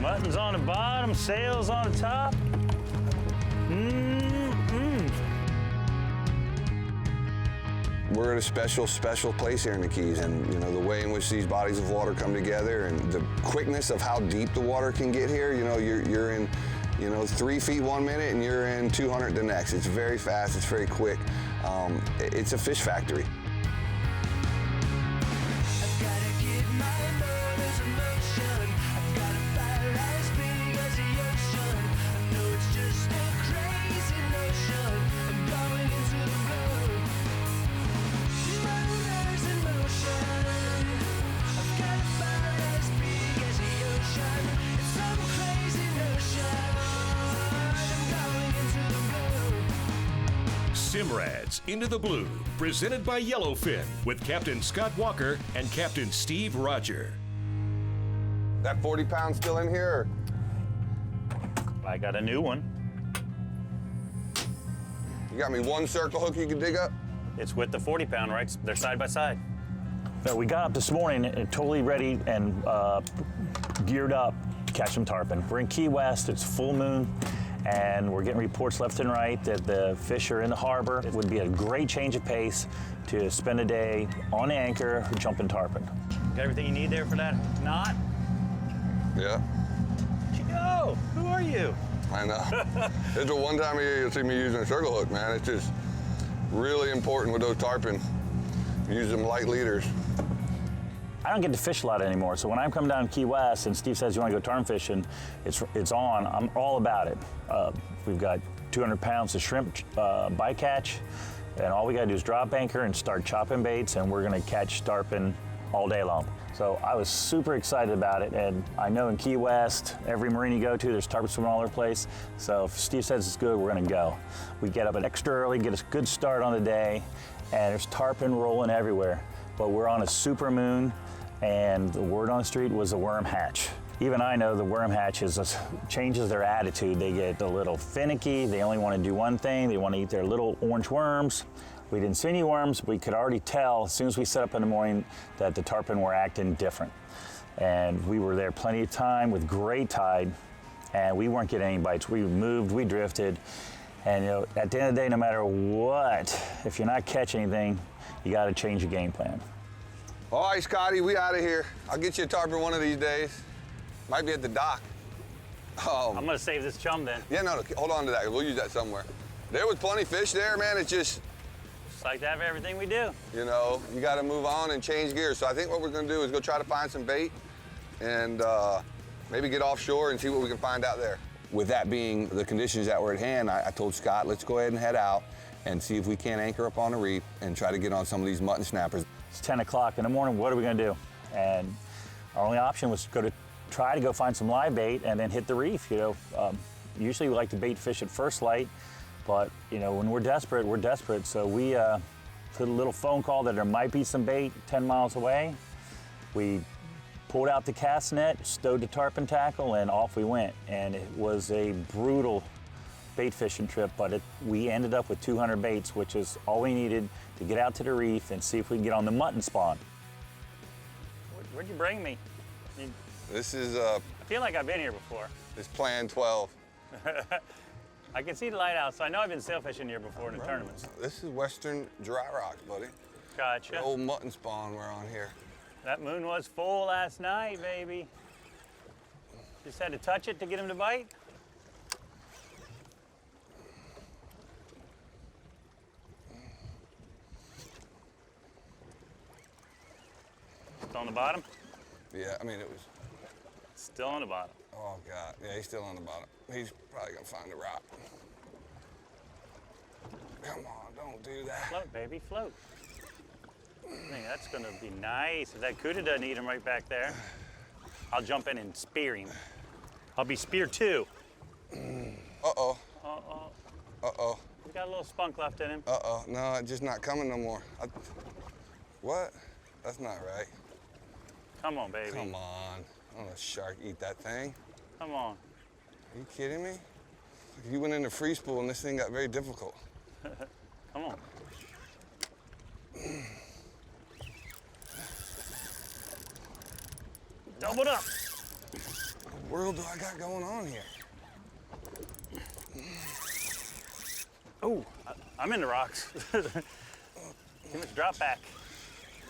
Mutton's on the bottom, sails on the top. We're at a special place here in the Keys, and you know the way in which these bodies of water come together, and the quickness of how deep the water can get here. You know, you're in, 3 feet 1 minute, and you're in 200 the next. It's very fast. It's very quick. It's a fish factory. SIMRAD's Into the Blue, presented by Yellowfin, with Captain Scott Walker and Captain Steve Rodger. That 40 pounds still in here? I got a new one. You got me one circle hook you can dig up? It's with the 40 pound, right? They're side by side. So we got up this morning and totally ready and geared up to catch some tarpon. We're in Key West, it's full moon, and we're getting reports left and right that the fish are in the harbor. It would be a great change of pace to spend a day on anchor jumping tarpon. Got everything you need there for that knot? Yeah. Where'd you go? Who are you? I know. It's the one time a year you'll see me using a circle hook, man. It's just really important with those tarpon. Use them light leaders. I don't get to fish a lot anymore, so when I come down to Key West and Steve says you want to go tarpon fishing, it's on. I'm all about it. We've got 200 pounds of shrimp bycatch, and all we got to do is drop anchor and start chopping baits, and we're going to catch tarpon all day long. So I was super excited about it, and I know in Key West, every marine you go to, there's tarpon swimming all over the place. So if Steve says it's good, we're going to go. We get up extra early, get a good start on the day, and there's tarpon rolling everywhere. But we're on a super moon, and the word on the street was a worm hatch. Even I know the worm hatch changes their attitude. They get a little finicky. They only want to do one thing. They want to eat their little orange worms. We didn't see any worms. We could already tell as soon as we set up in the morning that the tarpon were acting different. And we were there plenty of time with great tide, and we weren't getting any bites. We moved, we drifted, and at the end of the day, no matter what, if you're not catching anything, you got to change your game plan. All right, Scotty, we out of here. I'll get you a tarpon one of these days. Might be at the dock. I'm gonna save this chum then. Yeah, no, hold on to that. We'll use that somewhere. There was plenty of fish there, man. It's just like to have everything we do. You got to move on and change gears. So I think what we're gonna do is go try to find some bait and maybe get offshore and see what we can find out there. With that being the conditions that were at hand, I told Scott, let's go ahead and head out and see if we can't anchor up on a reef and try to get on some of these mutton snappers. It's 10 o'clock in the morning, what are we gonna do? And our only option was to try to go find some live bait and then hit the reef. Usually we like to bait fish at first light, but when we're desperate. So we put a little phone call that there might be some bait 10 miles away. We pulled out the cast net, stowed the tarpon tackle, and off we went. And it was a brutal bait fishing trip, but we ended up with 200 baits, which is all we needed to get out to the reef and see if we can get on the mutton spawn. Where'd you bring me? This is I feel like I've been here before. It's Plan 12. I can see the lighthouse, so I know I've been sail fishing here before in the tournaments. This is Western Dry Rocks, buddy. Gotcha. The old mutton spawn we're on here. That moon was full last night, baby. Just had to touch it to get him to bite. Still on the bottom? Yeah, I mean, it was. Still on the bottom. Oh, God. Yeah, he's still on the bottom. He's probably going to find a rock. Come on, don't do that. Float, baby, float. I think that's going to be nice. If that cuda doesn't eat him right back there, I'll jump in and spear him. I'll be spear 2. Uh-oh. Uh-oh. Uh-oh. He's got a little spunk left in him. Uh-oh. No, it's just not coming no more. What? That's not right. Come on, baby. Come on. I don't let a shark eat that thing. Come on. Are you kidding me? You went into free spool and this thing got very difficult. Come on. Doubled up. world do I got going on here? Oh, I'm in the rocks. Too much drop back.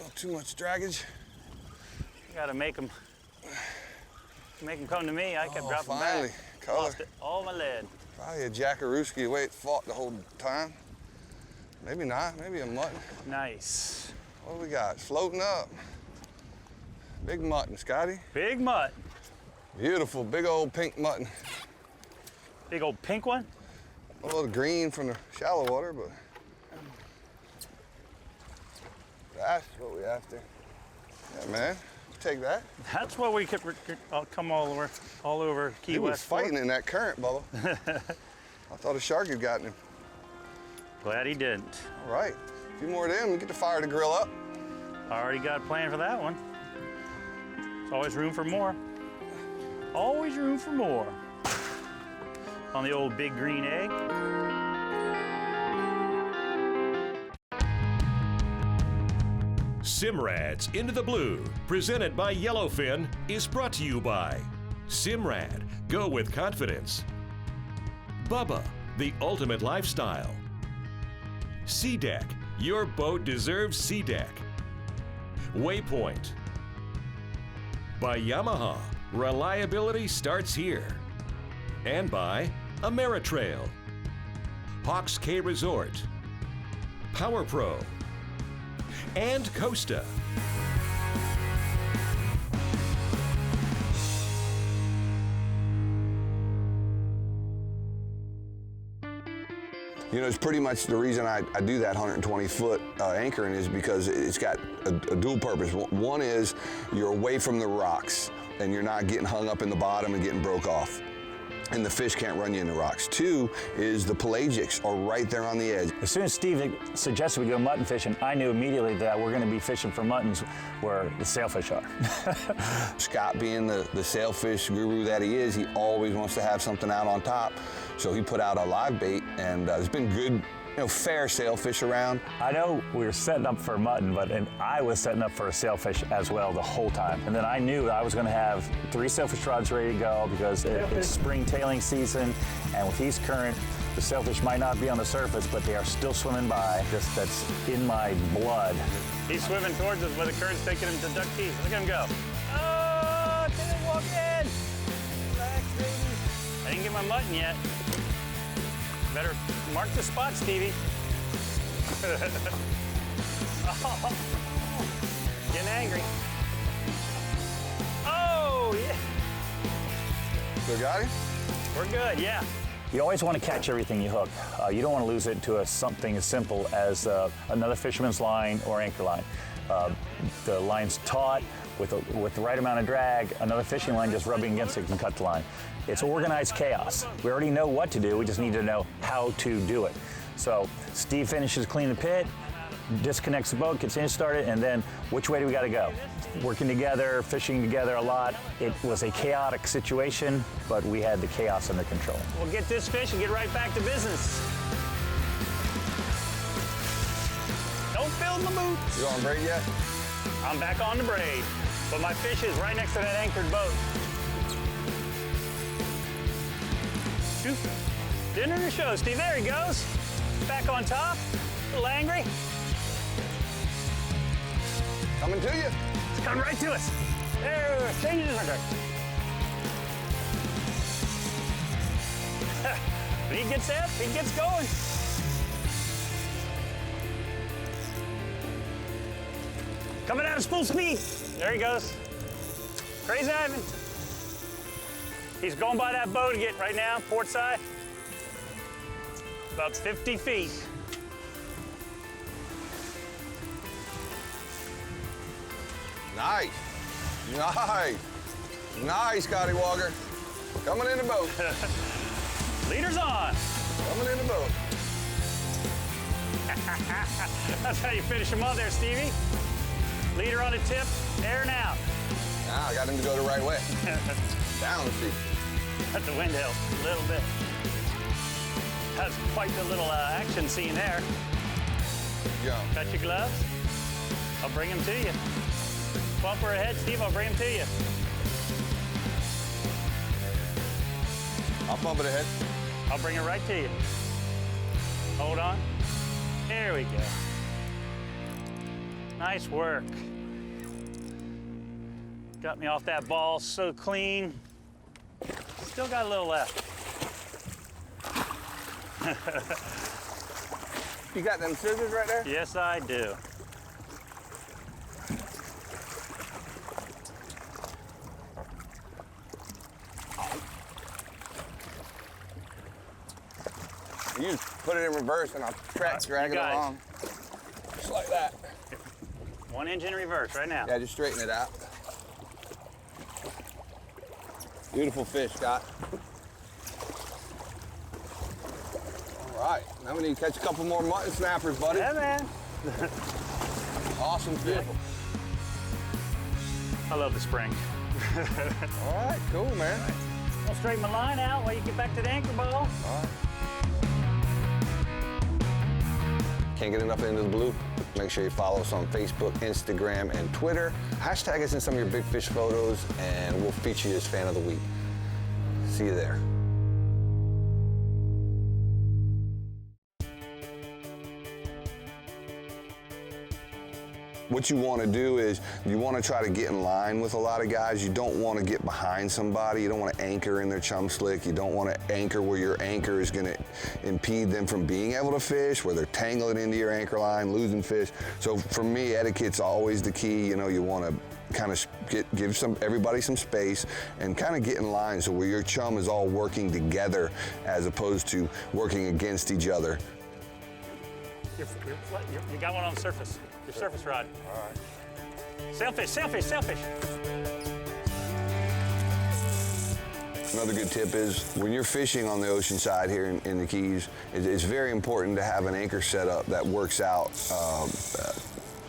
Oh, too much dragage. Gotta make them come to me. I kept dropping finally, back. color. Lost it, all my lead. Probably a jackarooski the way it fought the whole time. Maybe not, maybe a mutton. Nice. What do we got? Floating up. Big mutton, Scotty. Big mutt. Beautiful, big old pink mutton. Big old pink one. A little green from the shallow water, but that's what we after. Yeah, man, take that. That's what we could come all over Key He was West. fighting in that current, Bubba. I thought a shark had gotten him. Glad he didn't. All right, a few more of them, we get to fire the grill up. Already got a plan for that one. There's always room for more. Always room for more. On the old big green egg. SIMRAD's Into the Blue, presented by Yellowfin, is brought to you by SIMRAD Go with Confidence, Bubba, the ultimate lifestyle, Sea Deck, your boat deserves Sea Deck, WAYPOINT, by Yamaha, reliability starts here, and by Ameritrail, Hawks K Resort, Power Pro, and Costa. You know, it's pretty much the reason I do that 120-foot anchoring is because it's got a dual purpose. One is you're away from the rocks and you're not getting hung up in the bottom and getting broke off. And the fish can't run you in the rocks. Two is the pelagics are right there on the edge. As soon as Steve suggested we go mutton fishing, I knew immediately that we're going to be fishing for muttons where the sailfish are. Scott, being the sailfish guru that he is, he always wants to have something out on top. So he put out a live bait, and there's been good, fair sailfish around. I know we were setting up for mutton, and I was setting up for a sailfish as well the whole time. And then I knew I was going to have 3 sailfish rods ready to go because it's spring tailing season, and with east current, the sailfish might not be on the surface, but they are still swimming by. That's in my blood. He's swimming towards us where the current's taking him to Duck Key. Look at him go. Oh, didn't walk in. Relax, baby. I didn't get my mutton yet. Better mark the spot, Stevie. Oh, getting angry. Oh, yeah. So got him? We're good, yeah. You always want to catch everything you hook. You don't want to lose it to something as simple as another fisherman's line or anchor line. The line's taut with the right amount of drag. Another fishing line just rubbing against it can cut the line. It's organized chaos. We already know what to do. We just need to know how to do it. So Steve finishes cleaning the pit, disconnects the boat, gets engine started, and then which way do we got to go? Working together, fishing together a lot. It was a chaotic situation, but we had the chaos under control. We'll get this fish and get right back to business. Don't fill my boots. You on braid yet? I'm back on the braid, but my fish is right next to that anchored boat. Dinner to show, Steve. There he goes. Back on top. A little angry. Coming to you. It's coming right to us. There, change his record. When he gets up, he gets going. Coming at us full speed. There he goes. Crazy Ivan. He's going by that boat again right now, port side. About 50 feet. Nice. Nice. Nice, Scotty Walker. Coming in the boat. Leader's on. Coming in the boat. That's how you finish him up there, Stevie. Leader on the tip, airing out. Now I got him to go the right way. Down, Steve. Cut the wind help a little bit. That's quite the little action scene there. Yeah. Got your gloves? I'll bring them to you. Bumper ahead, Steve, I'll bring them to you. I'll bump it ahead. I'll bring it right to you. Hold on. There we go. Nice work. Got me off that ball so clean. Still got a little left. You got them scissors right there? Yes, I do. You just put it in reverse and I'll drag it along. Just like that. 1 inch in reverse right now. Yeah, just straighten it out. Beautiful fish, Scott. All right, now we need to catch a couple more mutton snappers, buddy. Yeah, man. Awesome fish. I love the spring. All right, cool, man. I'll straighten my line out while you get back to the anchor ball. All right. Can't get enough into the blue? Make sure you follow us on Facebook, Instagram, and Twitter. Hashtag us in some of your big fish photos, and we'll feature you as fan of the week. See you there. What you want to do is you want to try to get in line with a lot of guys. You don't want to get behind somebody. You don't want to anchor in their chum slick. You don't want to anchor where your anchor is going to impede them from being able to fish, where they're tangling into your anchor line, losing fish. So for me, etiquette's always the key. You know, you want to kind of give everybody some space and kind of get in line so where your chum is all working together as opposed to working against each other. You got one on the surface. Your surface rod. All right. Sailfish, sailfish, sailfish. Another good tip is when you're fishing on the ocean side here in the Keys, it's very important to have an anchor setup that works out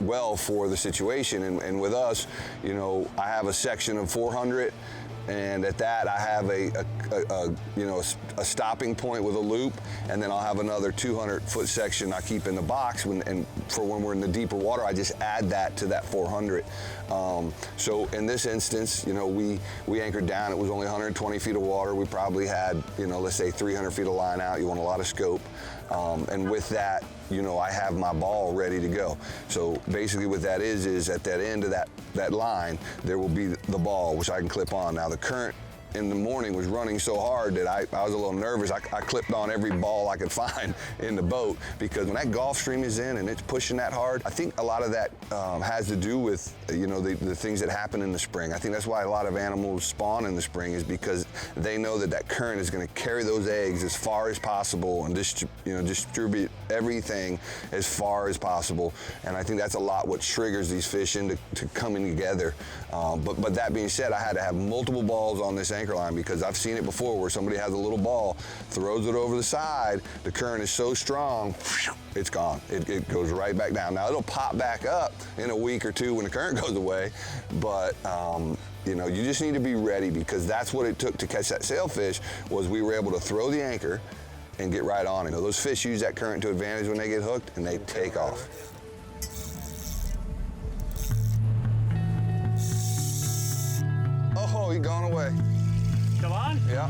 well for the situation. And with us, you know, I have a section of 400. And at that, I have a stopping point with a loop, and then I'll have another 200-foot section I keep in the box. And for when we're in the deeper water, I just add that to that 400. So in this instance, you know, we anchored down. It was only 120 feet of water. We probably had, you know, let's say 300 feet of line out. You want a lot of scope. And with that, you know, I have my ball ready to go. So basically what that is at that end of that line, there will be the ball, which I can clip on. Now the current in the morning was running so hard that I was a little nervous. I clipped on every ball I could find in the boat, because when that Gulf Stream is in and it's pushing that hard, I think a lot of that has to do with, you know, the things that happen in the spring. I think that's why a lot of animals spawn in the spring, is because they know that current is going to carry those eggs as far as possible and distribute everything as far as possible. And I think that's a lot what triggers these fish into coming together. But that being said, I had to have multiple balls on this anchor line, because I've seen it before where somebody has a little ball, throws it over the side, the current is so strong, it's gone. It goes right back down. Now it'll pop back up in a week or two when the current goes away, but you know, you just need to be ready, because that's what it took to catch that sailfish, was we were able to throw the anchor and get right on it. You know, those fish use that current to advantage when they get hooked, and they take off. Oh, he's gone away. Still on? Yeah.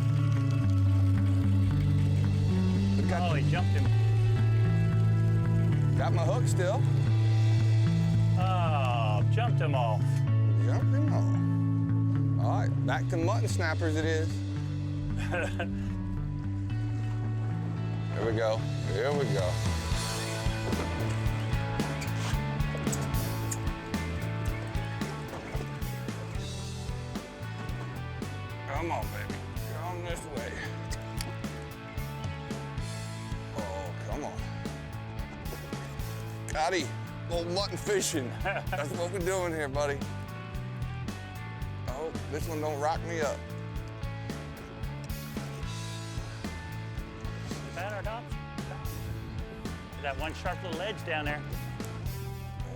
Oh, he jumped him. Got my hook still. Oh, jumped him off. Jumped him off. All right, back to mutton snappers it is. Here we go. Here we go. Come on, baby. Come this way. Oh, come on. Scotty, little mutton fishing. That's what we're doing here, buddy. Oh, this one don't rock me up. Bad or not? That one sharp little edge down there.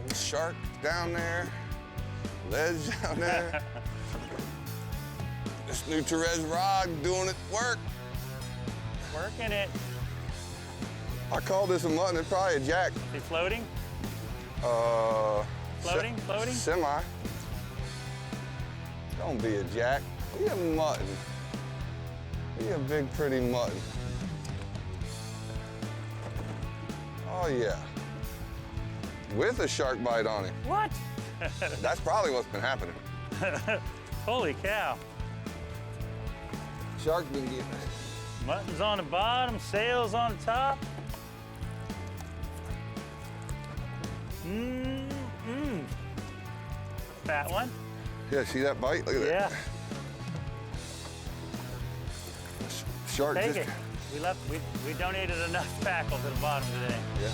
Old shark down there. Ledge down there. This new Therese rod doing its work. Working it. I call this a mutton. It's probably a jack. Is he floating? Floating? Floating? Semi. Don't be a jack. Be a mutton. Be a big, pretty mutton. Oh yeah. With a shark bite on him. What? That's probably what's been happening. Holy cow. Shark's been getting it. Mutton's on the bottom, sail's on the top. Fat one. Yeah, see that bite? Look at Yeah. that. Shark Take just... it. We donated enough tackle to the bottom today. Yeah.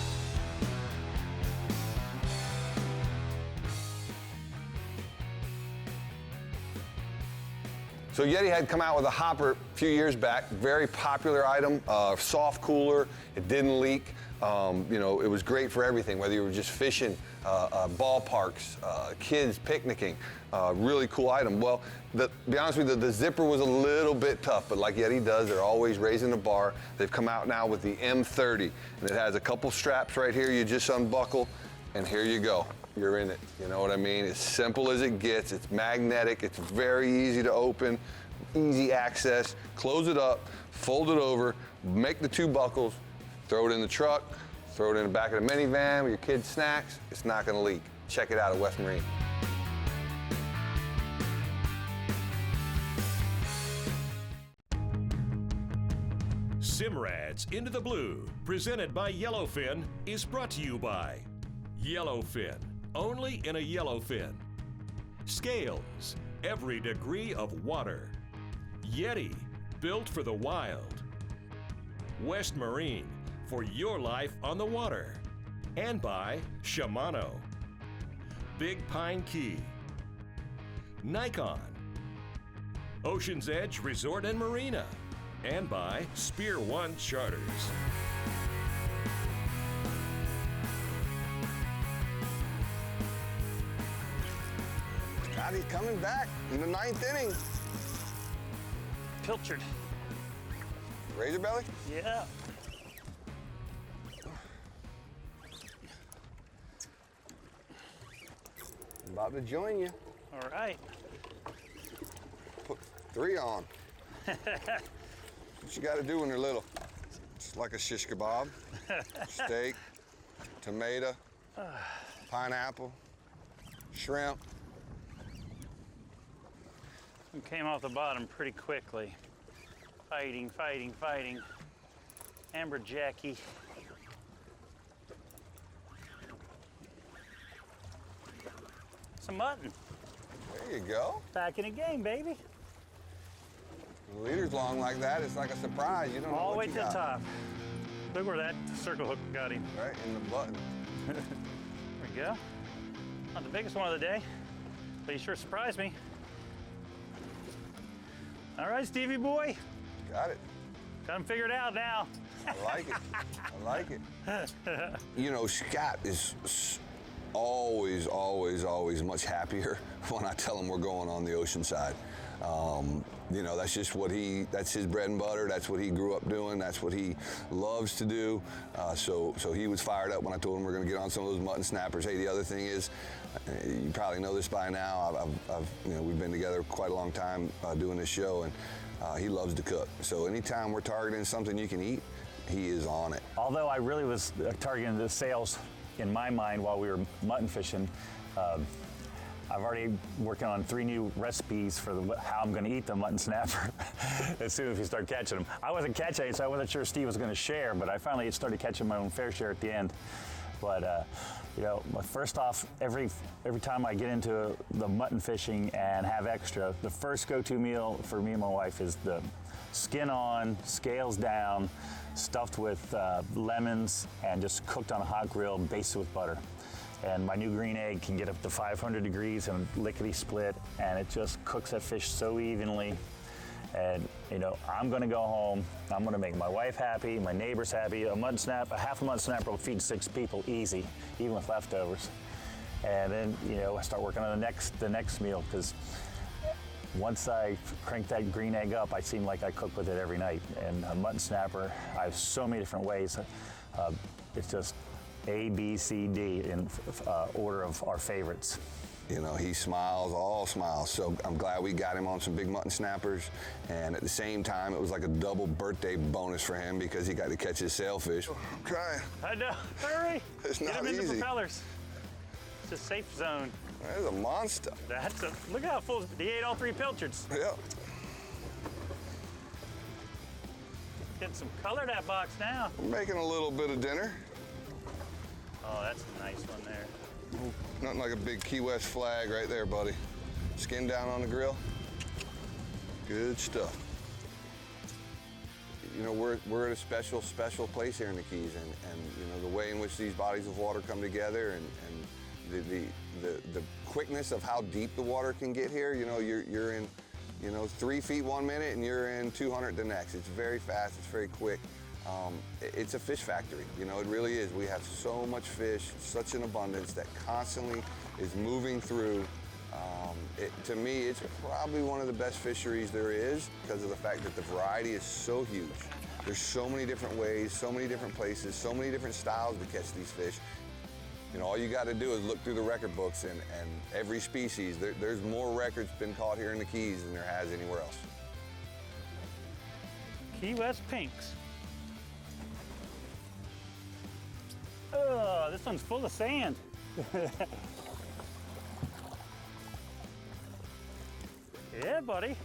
So YETI had come out with a hopper a few years back, very popular item, soft cooler, it didn't leak. You know, it was great for everything, whether you were just fishing, ballparks, kids picnicking, really cool item. Well, to be honest with you, the zipper was a little bit tough, but like YETI does, they're always raising the bar. They've come out now with the M30, and it has a couple straps right here you just unbuckle, and here you go. You're in it, you know what I mean? It's simple as it gets, it's magnetic, it's very easy to open, easy access. Close it up, fold it over, make the 2 buckles, throw it in the truck, throw it in the back of the minivan with your kids' snacks. It's not gonna leak. Check it out at West Marine. SIMRAD's Into the Blue, presented by Yellowfin, is brought to you by Yellowfin, only in a Yellowfin. Scales, every degree of water. YETI, built for the wild. West Marine, for your life on the water. And by SHIMANO. Big Pine Key. Nikon. Ocean's Edge Resort and Marina. And by Spear One Charters. God, he's coming back in the 9th inning. Pilchard. Razor belly? Yeah. About to join you. All right. Put 3 on. What you got to do when they're little. It's like a shish kebab, steak, tomato, pineapple, shrimp. We came off the bottom pretty quickly. Fighting, fighting, fighting. Amberjackie. Some mutton. There you go. Back in the game, baby. The leader's long like that, it's like a surprise. You don't know All the what way you to the got. top. Look where that circle hook got him. Right in the button. There we go. Not the biggest one of the day, but he sure surprised me. All right, Stevie boy. Got it. Got him figured out now. I like it. I like it. You know, Scott is always, always, always much happier when I tell him we're going on the ocean side. You know, that's just that's his bread and butter. That's what he grew up doing. That's what he loves to do. So he was fired up when I told him we're going to get on some of those mutton snappers. Hey, the other thing is, you probably know this by now. We've been together quite a long time doing this show, and he loves to cook. So anytime we're targeting something you can eat, he is on it. Although I really was targeting the sales in my mind while we were mutton fishing, I've already working on 3 new recipes for how I'm going to eat the mutton snapper as soon as we start catching them. I wasn't catching it, so I wasn't sure Steve was going to share, but I finally started catching my own fair share at the end. But you know, first off, every time I get into the mutton fishing and have extra, the first go-to meal for me and my wife is the skin on, scales down, stuffed with lemons, and just cooked on a hot grill, basted with butter. And my new green egg can get up to 500 degrees and lickety split, and it just cooks that fish so evenly. And you know, I'm gonna go home, I'm gonna make my wife happy, my neighbors happy. A half a mutton snapper will feed 6 people easy, even with leftovers. And then, you know, I start working on the next meal, because once I crank that green egg up, I seem like I cook with it every night. And a mutton snapper, I have so many different ways. It's just A, B, C, D in order of our favorites. You know, he smiles, all smiles. So I'm glad we got him on some big mutton snappers. And at the same time, it was like a double birthday bonus for him because he got to catch his sailfish. I'm trying. I know. Hurry. It's Get not him in the easy. propellers. It's a safe zone. There's a monster. That's a, look how full, he ate all 3 pilchards. Yep. Get some color in that box now. We're making a little bit of dinner. Oh, that's a nice one there. Nothing like a big Key West flag right there, buddy. Skin down on the grill. Good stuff. You know, we're at a special place here in the Keys, and you know, the way in which these bodies of water come together and the quickness of how deep the water can get here. You know, you're in, you know, 3 feet 1 minute and you're in 200 the next. It's very fast, it's very quick. It's a fish factory, you know, it really is. We have so much fish, such an abundance that constantly is moving through. To me, it's probably one of the best fisheries there is because of the fact that the variety is so huge. There's so many different ways, so many different places, so many different styles to catch these fish. You know, all you got to do is look through the record books, and every species, there's more records been caught here in the Keys than there has anywhere else. Key West pinks. Oh, this one's full of sand. Yeah, buddy.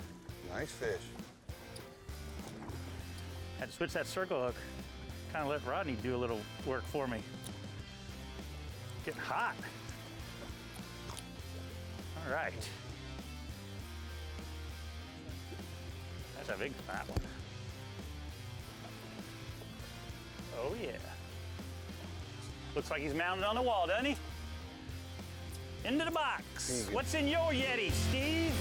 Nice fish. Had to switch that circle hook. Kind of let Rodney do a little work for me. Getting hot. All right. That's a big fat one. Oh yeah. Looks like he's mounted on the wall, doesn't he? Into the box. What's in your Yeti, Steve?